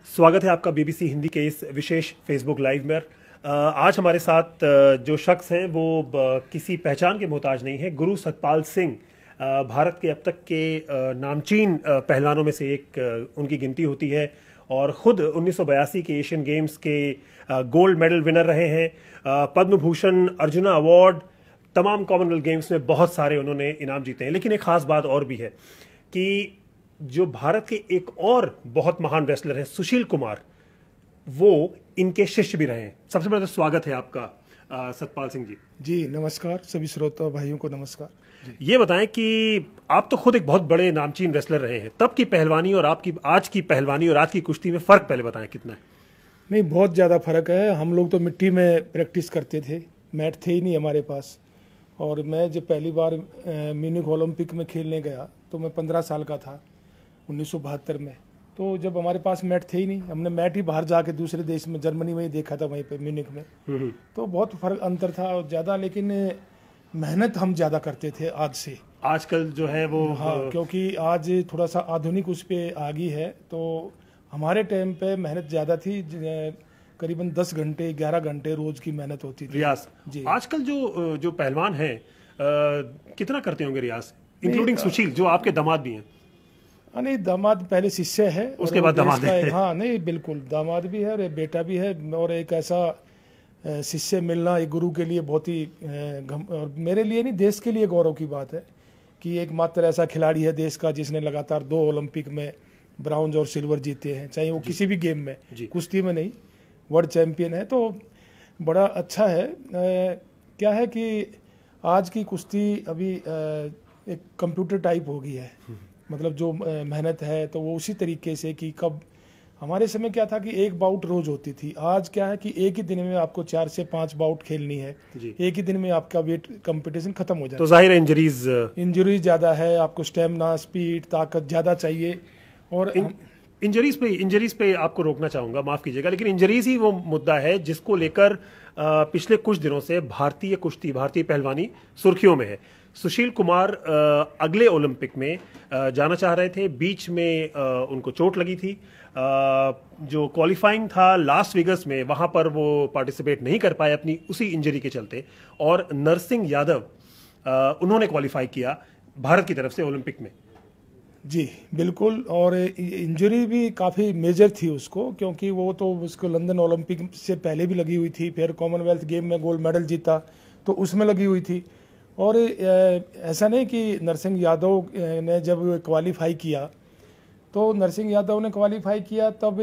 स्वागत है आपका बीबीसी हिंदी के इस विशेष फेसबुक लाइव में। आज हमारे साथ जो शख्स हैं वो किसी पहचान के मोहताज नहीं है। गुरु सतपाल सिंह भारत के अब तक के नामचीन पहलवानों में से एक उनकी गिनती होती है और ख़ुद 1982 के एशियन गेम्स के गोल्ड मेडल विनर रहे हैं। पद्म भूषण, अर्जुना अवार्ड, तमाम कॉमनवेल्थ गेम्स में बहुत सारे उन्होंने इनाम जीते हैं। लेकिन एक ख़ास बात और भी है कि जो भारत के एक और बहुत महान रेसलर हैं सुशील कुमार, वो इनके शिष्य भी रहे हैं। सबसे पहले तो स्वागत है आपका सतपाल सिंह जी। जी नमस्कार, सभी श्रोता भाइयों को नमस्कार। ये बताएं कि आप तो खुद एक बहुत बड़े नामचीन रेसलर रहे हैं, तब की पहलवानी और आपकी आज की पहलवानी और आज की कुश्ती में फ़र्क पहले बताएं कितना है। नहीं, बहुत ज़्यादा फर्क है। हम लोग तो मिट्टी में प्रैक्टिस करते थे, मैट थे ही नहीं हमारे पास। और मैं जब पहली बार म्यूनिख ओलंपिक में खेलने गया तो मैं 15 साल का था 1972 में। तो जब हमारे पास मैट थे ही नहीं, हमने मैट ही बाहर जाके दूसरे देश में, जर्मनी में ही देखा था, वहीं पे म्यूनिख में। तो बहुत फर्क अंतर था और ज़्यादा, लेकिन मेहनत हम ज़्यादा करते थे आज से। आजकल जो है वो क्योंकि आज थोड़ा सा आधुनिक उस पर आ गई है। तो हमारे टाइम पे मेहनत ज़्यादा थी, करीबन 10 घंटे 11 घंटे रोज की मेहनत होती थी रियाज जी। आजकल जो पहलवान हैं कितना करते होंगे रियाज, इंक्लूडिंग सुशील जो आपके दामाद भी हैं? नहीं, दामाद पहले शिष्य है, उसके बाद दामाद है। हाँ नहीं, बिल्कुल दामाद भी है और एक बेटा भी है। और एक ऐसा शिष्य मिलना एक गुरु के लिए बहुत ही और मेरे लिए नहीं, देश के लिए गौरव की बात है कि एक मात्र ऐसा खिलाड़ी है देश का जिसने लगातार 2 ओलंपिक में ब्राउन्ज और सिल्वर जीते हैं, चाहे वो किसी भी गेम में, कुश्ती में नहीं, वर्ल्ड चैंपियन है। तो बड़ा अच्छा है। क्या है कि आज की कुश्ती अभी एक कंप्यूटर टाइप हो गई है। मतलब जो मेहनत है तो वो उसी तरीके से कि कब हमारे समय क्या था कि एक बाउट रोज होती थी। आज क्या है कि एक ही दिन में आपको 4 से 5 बाउट खेलनी है, एक ही दिन में आपका वेट कंपटीशन खत्म हो जाए। तो जाहिर है इंजरीज ज़्यादा है, आपको स्टेमिना, स्पीड, ताकत ज़्यादा चाहिए। और इंजरीज पे आपको रोकना चाहूंगा, माफ कीजिएगा, लेकिन इंजरीज ही वो मुद्दा है जिसको लेकर पिछले कुछ दिनों से भारतीय कुश्ती, भारतीय पहलवानी सुर्खियों में है। सुशील कुमार अगले ओलंपिक में जाना चाह रहे थे, बीच में उनको चोट लगी थी। जो क्वालिफाइंग था लास वेगस में, वहां पर वो पार्टिसिपेट नहीं कर पाए अपनी उसी इंजरी के चलते। और नरसिंह यादव उन्होंने क्वालिफाई किया भारत की तरफ से ओलंपिक में। जी बिल्कुल। और इंजरी भी काफ़ी मेजर थी उसको, क्योंकि वो तो उसको लंदन ओलंपिक से पहले भी लगी हुई थी, फिर कॉमनवेल्थ गेम में गोल्ड मेडल जीता तो उसमें लगी हुई थी। और ऐसा नहीं कि नरसिंह यादव ने जब क्वालिफाई किया, तो नरसिंह यादव ने क्वालिफाई किया तब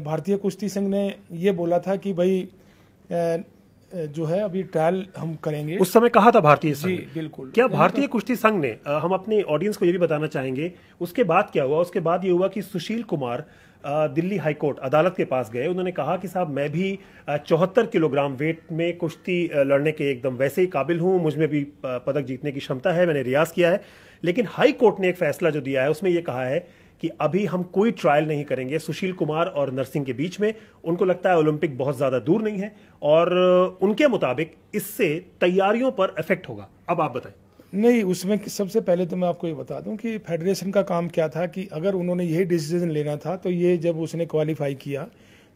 भारतीय कुश्ती संघ ने ये बोला था कि भाई जो है अभी ट्रायल हम करेंगे। उस समय कहा था भारतीय संघ। जी बिल्कुल। क्या भारतीय कुश्ती संघ ने, हम अपने ऑडियंस को ये भी बताना चाहेंगे, उसके बाद क्या हुआ? उसके बाद ये हुआ कि सुशील कुमार दिल्ली हाईकोर्ट अदालत के पास गए। उन्होंने कहा कि साहब मैं भी 74 किलोग्राम वेट में कुश्ती लड़ने के एकदम वैसे ही काबिल हूं, मुझ में भी पदक जीतने की क्षमता है, मैंने रियाज किया है। लेकिन हाई कोर्ट ने एक फैसला जो दिया है उसमें यह कहा है कि अभी हम कोई ट्रायल नहीं करेंगे सुशील कुमार और नरसिंह के बीच में। उनको लगता है ओलंपिक बहुत ज्यादा दूर नहीं है और उनके मुताबिक इससे तैयारियों पर इफेक्ट होगा। अब आप बताएं। नहीं, उसमें सबसे पहले तो मैं आपको ये बता दूं कि फेडरेशन का काम क्या था कि अगर उन्होंने यही डिसीजन लेना था तो ये जब उसने क्वालिफाई किया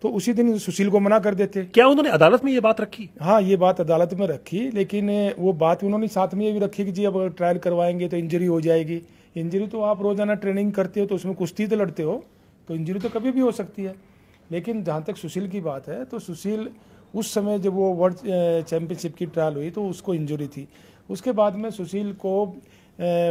तो उसी दिन सुशील को मना कर देते। क्या उन्होंने अदालत में ये बात रखी? हाँ, ये बात अदालत में रखी, लेकिन वो बात उन्होंने साथ में ये भी रखी कि जी अब ट्रायल करवाएंगे तो इंजरी हो जाएगी। इंजरी तो आप रोजाना ट्रेनिंग करते हो तो उसमें कुश्ती तो लड़ते हो, तो इंजरी तो कभी भी हो सकती है। लेकिन जहाँ तक सुशील की बात है तो सुशील उस समय जब वो वर्ल्ड चैंपियनशिप की ट्रायल हुई तो उसको इंजरी थी। उसके बाद में सुशील को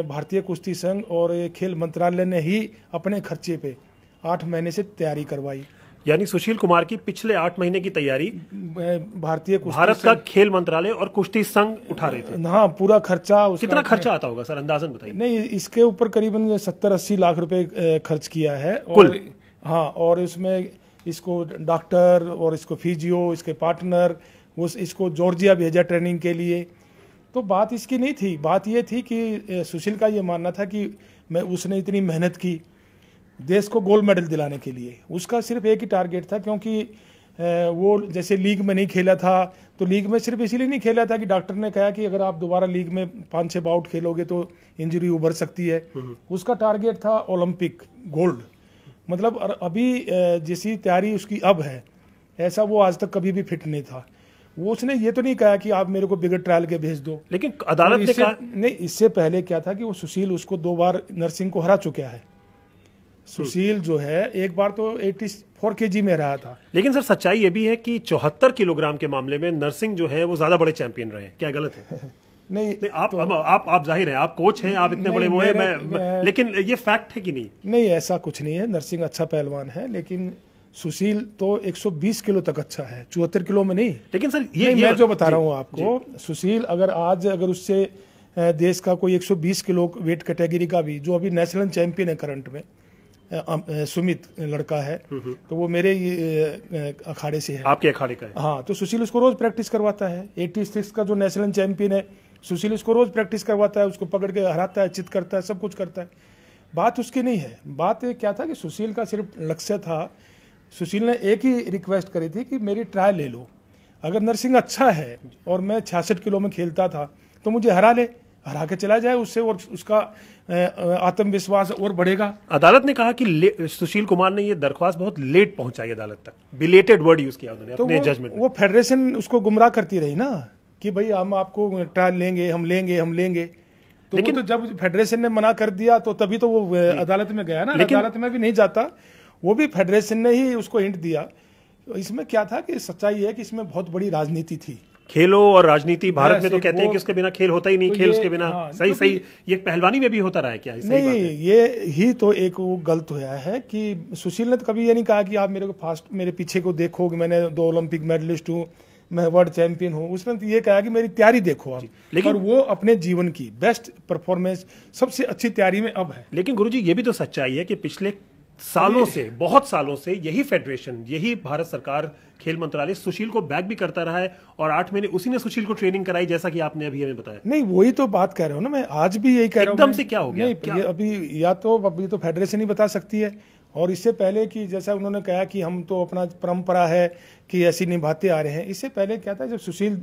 भारतीय कुश्ती संघ और खेल मंत्रालय ने ही अपने खर्चे पे 8 महीने से तैयारी करवाई। यानी सुशील कुमार की पिछले 8 महीने की तैयारी भारतीय भारत का खेल मंत्रालय और कुश्ती संघ उठा रहे थे। हाँ, पूरा खर्चा। कितना खर्चा आता होगा सर, अंदाजन बताइए। नहीं, इसके ऊपर करीबन 70-80 लाख रुपए खर्च किया है कुल। हाँ, और इसमें इसको डॉक्टर और इसको फिजियो, इसके पार्टनर, वो इसको जॉर्जिया भेजा ट्रेनिंग के लिए। तो बात इसकी नहीं थी, बात ये थी कि सुशील का ये मानना था कि उसने इतनी मेहनत की देश को गोल्ड मेडल दिलाने के लिए, उसका सिर्फ एक ही टारगेट था। क्योंकि वो जैसे लीग में नहीं खेला था तो लीग में सिर्फ इसीलिए नहीं खेला था कि डॉक्टर ने कहा कि अगर आप दोबारा लीग में 5-6 बाउट खेलोगे तो इंजरी उभर सकती है। उसका टारगेट था ओलंपिक गोल्ड। मतलब अभी जैसी तैयारी उसकी अब है, ऐसा वो आज तक कभी भी फिट नहीं था। वो उसने ये तो नहीं कहा कि आप मेरे को बिगर ट्रायल के भेज दो, लेकिन अदालत ने कहा नहीं, इससे पहले क्या था कि वो सुशील उसको 2 बार नरसिंह को हरा चुका है। सुशील जो है एक बार तो 84 kg में रहा था। लेकिन सर सच्चाई ये भी है कि 74 किलोग्राम के मामले में नरसिंह जो है वो ज्यादा बड़े चैंपियन रहे। क्या गलत है? नहीं, आप तो, आप जाहिर हैं, आप कोच हैं, आप इतने बड़े वो हैं, लेकिन ये फैक्ट है कि नहीं? नहीं, ऐसा कुछ नहीं है। नरसिंह अच्छा पहलवान है, लेकिन सुशील तो 120 किलो तक अच्छा है, 74 किलो में नहीं। लेकिन सर मैं जो बता रहा हूँ आपको, सुशील अगर उससे देश का कोई 120 किलो वेट कैटेगरी का भी, जो अभी नेशनल चैंपियन है करंट में, सुमित लड़का है, तो वो मेरे अखाड़े से है। आपके अखाड़े का है? हाँ, तो सुशील उसको रोज प्रैक्टिस करवाता है। 86 का जो नेशनल चैंपियन है, सुशील उसको रोज प्रैक्टिस करवाता है, उसको पकड़ के हराता है, चित करता है, सब कुछ करता है। बात उसकी नहीं है। बात क्या था कि सुशील का सिर्फ लक्ष्य था, सुशील ने एक ही रिक्वेस्ट करी थी कि मेरी ट्रायल ले लो, अगर नरसिंह अच्छा है और मैं 66 किलो में खेलता था तो मुझे हरा के चला जाए, उससे और उसका आत्मविश्वास और बढ़ेगा। अदालत ने कहा कि सुशील कुमार ने ये दरख्वास्त बहुत लेट पहुंचाई अदालत तक, बिलेटेड वर्ड यूज किया उन्होंने अपने जजमेंट में। वो फेडरेशन उसको गुमराह करती रही ना कि भाई हम आपको ट्रायल लेंगे, हम लेंगे। तो लेकिन तो जब फेडरेशन ने मना कर दिया तो तभी तो वो अदालत में गया ना। अदालत में भी नहीं जाता, वो भी फेडरेशन ने ही उसको हिंट दिया। इसमें क्या था कि सच्चाई है कि इसमें बहुत बड़ी राजनीति थी। खेलों और राजनीति, भारत में तो कहते हैं कि उसके बिना खेल होता ही नहीं, खेल उसके बिना। सही ये पहलवानी में भी होता रहा है क्या? नहीं, ये ही तो एक वो गलत हुआ है कि सुशील ने तो कभी ये नहीं कहा कि आप मेरे पीछे को देखो कि मैंने 2 ओलंपिक मेडलिस्ट हूँ, मैं वर्ल्ड चैंपियन हूँ। उसने तो ये कहा कि मेरी तैयारी देखो आप, लेकिन वो अपने जीवन की बेस्ट परफॉर्मेंस, सबसे अच्छी तैयारी में अब है। लेकिन गुरुजी ये भी तो सच्चाई है कि पिछले सालों से, बहुत सालों से यही फेडरेशन, यही भारत सरकार, खेल मंत्रालय सुशील को बैक भी करता रहा है और 8 महीने उसी ने सुशील को ट्रेनिंग कराई, जैसा कि आपने अभी हमें बताया। नहीं, वही तो बात कह रहा हूँ ना मैं, आज भी यही कह रहा हूँ। एकदम से क्या हो गया? नहीं, अभी तो फेडरेशन ही बता सकती है। और इससे पहले कि जैसा उन्होंने कहा कि हम तो अपना परंपरा है कि ऐसी निभाते आ रहे हैं, इससे पहले क्या था, जब सुशील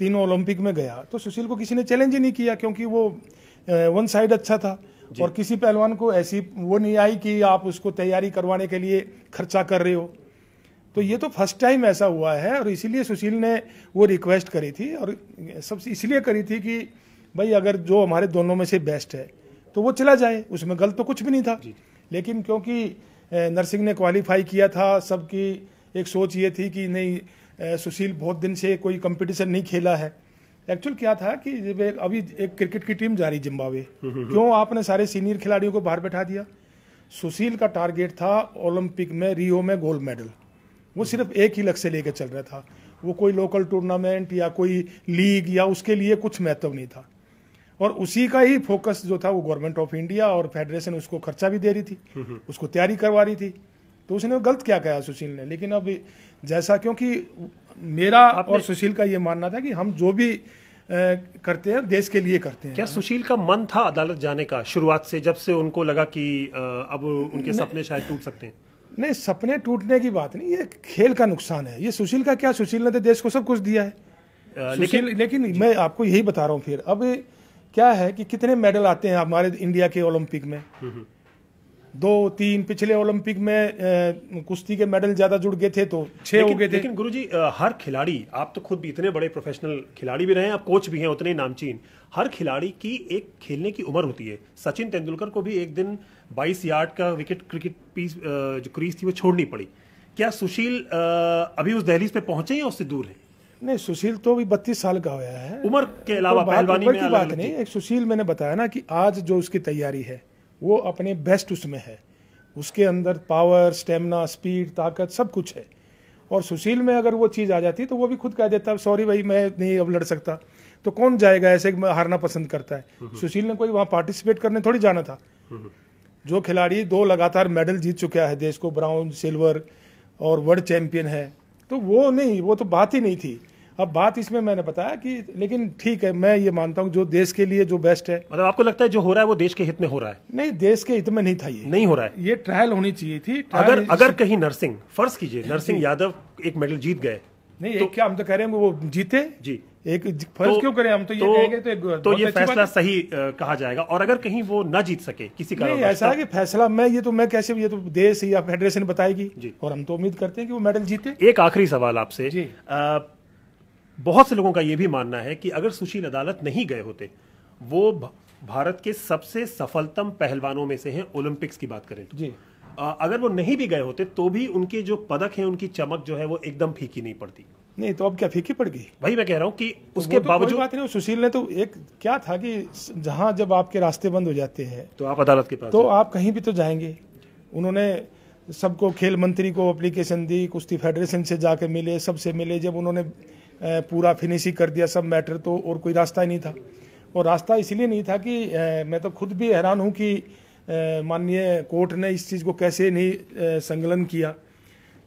3 ओलंपिक में गया तो सुशील को किसी ने चैलेंज ही नहीं किया, क्योंकि वो वन साइड अच्छा था और किसी पहलवान को ऐसी वो नहीं आई कि आप उसको तैयारी करवाने के लिए खर्चा कर रहे हो। तो ये तो फर्स्ट टाइम ऐसा हुआ है और इसीलिए सुशील ने वो रिक्वेस्ट करी थी, और सबसे इसलिए करी थी कि भाई अगर जो हमारे दोनों में से बेस्ट है तो वो चला जाए, उसमें गलत तो कुछ भी नहीं था। लेकिन क्योंकि नरसिंह ने क्वालिफाई किया था, सबकी एक सोच ये थी कि नहीं, सुशील बहुत दिन से कोई कंपटीशन नहीं खेला है। एक्चुअल क्या था कि अभी एक क्रिकेट की टीम जा रही जिम्बाब्वे, क्यों आपने सारे सीनियर खिलाड़ियों को बाहर बैठा दिया? सुशील का टारगेट था ओलंपिक में, रियो में गोल्ड मेडल। वो सिर्फ एक ही लक्ष्य लेकर चल रहा था, वो कोई लोकल टूर्नामेंट या कोई लीग या उसके लिए कुछ महत्व नहीं था। और उसी का ही फोकस जो था वो गवर्नमेंट ऑफ इंडिया और फेडरेशन उसको खर्चा भी दे रही थी, उसको तैयारी करवा रही थी। तो उसने गलत क्या कहा सुशील ने। लेकिन अब जैसा, क्योंकि मेरा और सुशील का ये मानना था कि हम जो भी करते हैं देश के लिए करते हैं। क्या सुशील का मन था अदालत जाने का शुरुआत से, जब से उनको लगा कि अब उनके सपने शायद टूट सकते हैं? नहीं, सपने टूटने की बात नहीं, ये खेल का नुकसान है। ये सुशील का क्या, सुशील ने तो देश को सब कुछ दिया है। लेकिन मैं आपको यही बता रहा हूँ। फिर अब क्या है कि कितने मेडल आते हैं हमारे इंडिया के ओलंपिक में? 2-3 पिछले ओलंपिक में कुश्ती के मेडल ज्यादा जुड़ गए थे तो 6 हो गए थे। लेकिन गुरुजी, हर खिलाड़ी, आप तो खुद भी इतने बड़े प्रोफेशनल खिलाड़ी भी रहे हैं, आप कोच भी हैं उतने नामचीन, हर खिलाड़ी की एक खेलने की उम्र होती है। सचिन तेंदुलकर को भी एक दिन 22 यार्ड का क्रिकेट पीस जो क्रीज थी वो छोड़नी पड़ी। क्या सुशील अभी उस दहलीज पे पहुंचे या उससे दूर है? नहीं, सुशील तो भी 32 साल का हुआ है। उम्र के अलावा पहलवानी में बात नहीं। एक सुशील, मैंने बताया ना कि आज जो उसकी तैयारी है वो अपने बेस्ट उसमें है। उसके अंदर पावर, स्टेमिना, स्पीड, ताकत सब कुछ है। और सुशील में अगर वो चीज़ आ जाती तो वो भी खुद कह देता सॉरी भाई मैं नहीं अब लड़ सकता। तो कौन जाएगा, ऐसे हारना पसंद करता है। सुशील ने कोई वहाँ पार्टिसिपेट करने थोड़ी जाना था। जो खिलाड़ी 2 लगातार मेडल जीत चुका है देश को, ब्राउन, सिल्वर और वर्ल्ड चैंपियन है, तो वो नहीं, वो तो बात ही नहीं थी। अब बात इसमें मैंने बताया कि, लेकिन ठीक है, मैं ये मानता हूँ जो देश के लिए जो बेस्ट है। मतलब आपको लगता है जो हो रहा है वो देश के हित में हो रहा है? नहीं, देश के हित में नहीं था, ये नहीं हो रहा है। ये ट्रायल होनी चाहिए थी। अगर कहीं नरसिंह, फर्ज कीजिए नरसिंह यादव एक मेडल जीत गए, नहीं तो क्या हम तो कह रहे हैं वो जीते जी, एक फर्ज क्यों करें हम, तो ये कहेंगे तो ये फैसला सही कहा जाएगा। और अगर कहीं वो न जीत सके किसी कारण, ऐसा है कि फैसला मैं कैसे, ये तो देश या फेडरेशन बताएगी और हम तो उम्मीद करते हैं कि वो मेडल जीते। एक आखिरी सवाल आपसे, बहुत से लोगों का यह भी मानना है कि अगर सुशील अदालत नहीं गए होते, वो भारत के सबसे सफलतम पहलवानों में से हैं, ओलंपिक्स की बात करें तो जी, अगर वो नहीं भी गए होते तो भी उनके जो पदक हैं, उनकी चमक जो है वो एकदम फीकी नहीं पड़ती। नहीं तो अब क्या फीकी पड़ गई? वही मैं कह रहा हूं कि उसके बावजूद बात नहीं, सुशील ने तो एक क्या था कि जहां जब आपके रास्ते बंद हो जाते हैं तो आप अदालत के पास, तो आप कहीं भी तो जाएंगे। उन्होंने सबको, खेल मंत्री को एप्लीकेशन दी, कुश्ती फेडरेशन से जाके मिले, सबसे मिले, जब उन्होंने पूरा फिनिश ही कर दिया सब मैटर, तो और कोई रास्ता ही नहीं था। और रास्ता इसलिए नहीं था कि मैं तो खुद भी हैरान हूं कि माननीय कोर्ट ने इस चीज़ को कैसे नहीं संकलन किया,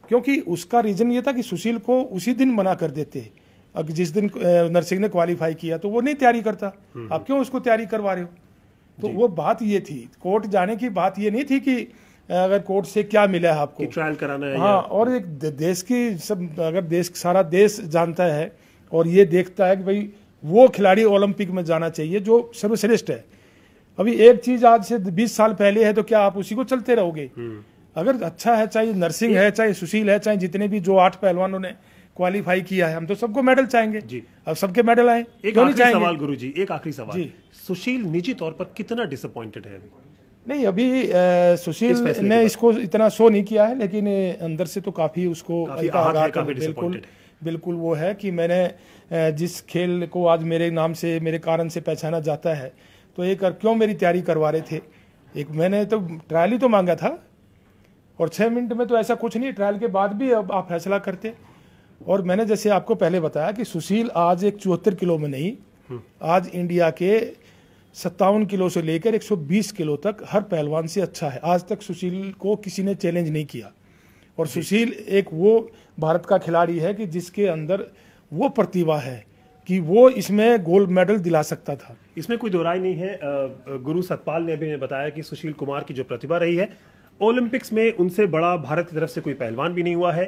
क्योंकि उसका रीजन ये था कि सुशील को उसी दिन मना कर देते। अब जिस दिन नरसिंह ने क्वालिफाई किया तो वो नहीं तैयारी करता, आप क्यों उसको तैयारी करवा रहे हो? तो वो बात ये थी, कोर्ट जाने की बात ये नहीं थी कि अगर कोर्ट से क्या मिला है आपको, ट्रायल कराना है। हाँ, और एक देश की सब, अगर देश, सारा देश जानता है और ये देखता है कि भाई वो खिलाड़ी ओलंपिक में जाना चाहिए जो सर्वश्रेष्ठ है। अभी एक चीज आज से 20 साल पहले है तो क्या आप उसी को चलते रहोगे? अगर अच्छा है, चाहे नरसिंह है, चाहे सुशील है, चाहे जितने भी जो 8 पहलवानों ने क्वालिफाई किया है, हम तो सबको मेडल चाहेंगे जी। अब सबके मेडल आए। एक आखिरी सवाल गुरुजी, एक आखिरी सवाल जी, सुशील निजी तौर पर कितना डिसअपॉइंटेड है? नहीं, अभी सुशील ने इसको इतना शो नहीं किया है, लेकिन अंदर से तो काफी उसको बिल्कुल वो है कि मैंने जिस खेल को आज मेरे नाम से, मेरे कारण से पहचाना जाता है, तो एक क्यों मेरी तैयारी करवा रहे थे? एक मैंने तो ट्रायल ही तो मांगा था, और 6 मिनट में तो ऐसा कुछ नहीं, ट्रायल के बाद भी अब आप फैसला करते। और मैंने जैसे आपको पहले बताया कि सुशील आज एक 74 किलो में नहीं, आज इंडिया के 57 किलो से लेकर 120 किलो तक हर पहलवान से अच्छा है। आज तक सुशील को किसी ने चैलेंज नहीं किया, और सुशील एक वो भारत का खिलाड़ी है कि जिसके अंदर वो प्रतिभा है कि वो इसमें गोल्ड मेडल दिला सकता था। इसमें कोई दो राय नहीं है। गुरु सतपाल ने भी बताया कि सुशील कुमार की जो प्रतिभा रही है, ओलंपिक्स में उनसे बड़ा भारत की तरफ से कोई पहलवान भी नहीं हुआ है।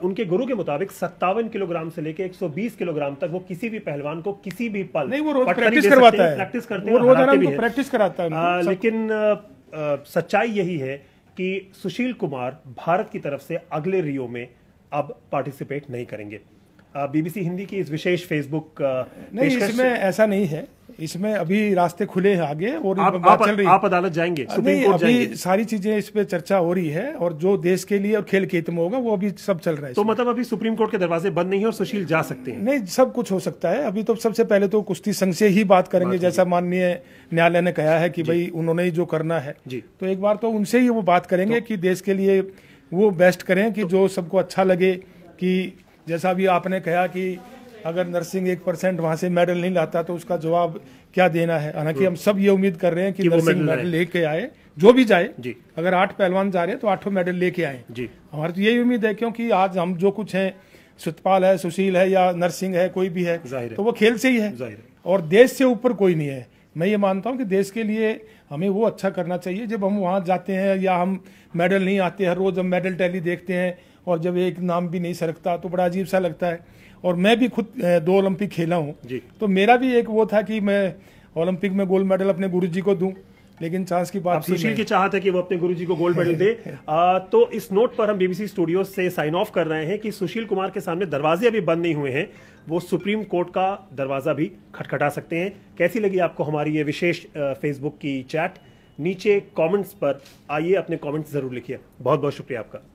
उनके गुरु के मुताबिक 57 किलोग्राम से लेकर 120 किलोग्राम तक वो किसी भी पहलवान को किसी भी पल नहीं, वो रोज प्रैक्टिस करवाता है, प्रैक्टिस करते हैं, रोजाना प्रैक्टिस कराता है। लेकिन सच्चाई यही है कि सुशील कुमार भारत की तरफ से अगले रियो में अब पार्टिसिपेट नहीं करेंगे। बीबीसी हिंदी की इस विशेष फेसबुक नहीं, इसमें ऐसा नहीं है, इसमें अभी रास्ते खुले हैं आगे, और बात चल रही है। आप अदालत जाएंगे, सुप्रीम कोर्ट जाएंगे, अभी सारी चीजें इस पे चर्चा हो रही है, और जो देश के लिए और खेल के हित में होगा वो अभी सब चल रहा है। तो मतलब अभी सुप्रीम कोर्ट के दरवाजे बंद नहीं है और सुशील जा सकते हैं? नहीं, सब कुछ हो सकता है। अभी तो सबसे पहले तो कुश्ती संघ से ही बात करेंगे, जैसा माननीय न्यायालय ने कहा है कि भाई उन्होंने ही जो करना है, तो एक बार तो उनसे ही वो बात करेंगे कि देश के लिए वो बेस्ट करें, कि जो सबको अच्छा लगे। कि जैसा भी आपने कहा कि अगर नरसिंह 1% वहां से मेडल नहीं लाता तो उसका जवाब क्या देना है। हालांकि हम सब ये उम्मीद कर रहे हैं कि नरसिंह मेडल लेके आए, जो भी जाए जी। अगर 8 पहलवान जा रहे हैं तो 8 मेडल लेके आए जी। हमारी तो यही उम्मीद है, क्योंकि आज हम जो कुछ हैं, सतपाल है, सुशील है या नरसिंह है, कोई भी है, तो वो खेल से ही है, और देश से ऊपर कोई नहीं है। मैं ये मानता हूँ कि देश के लिए हमें वो अच्छा करना चाहिए। जब हम वहाँ जाते हैं या हम मेडल नहीं आते, हर रोज हम मेडल टैली देखते हैं, और जब एक नाम भी नहीं सरकता तो बड़ा अजीब सा लगता है। और मैं भी खुद 2 ओलंपिक खेला हूँ, तो मेरा भी एक वो था कि मैं ओलंपिक में गोल्ड मेडल अपने गुरुजी को दूं, लेकिन चांस की बात थी। सुशील की चाहत है कि वो अपने गुरुजी को गोल्ड मेडल दे। तो इस नोट पर हम बीबीसी स्टूडियो से साइन ऑफ कर रहे हैं कि सुशील कुमार के सामने दरवाजे अभी बंद नहीं हुए हैं, वो सुप्रीम कोर्ट का दरवाजा भी खटखटा सकते हैं। कैसी लगी आपको हमारी ये विशेष फेसबुक की चैट? नीचे कमेंट्स पर आइए, अपने कमेंट्स जरूर लिखिए। बहुत बहुत शुक्रिया आपका।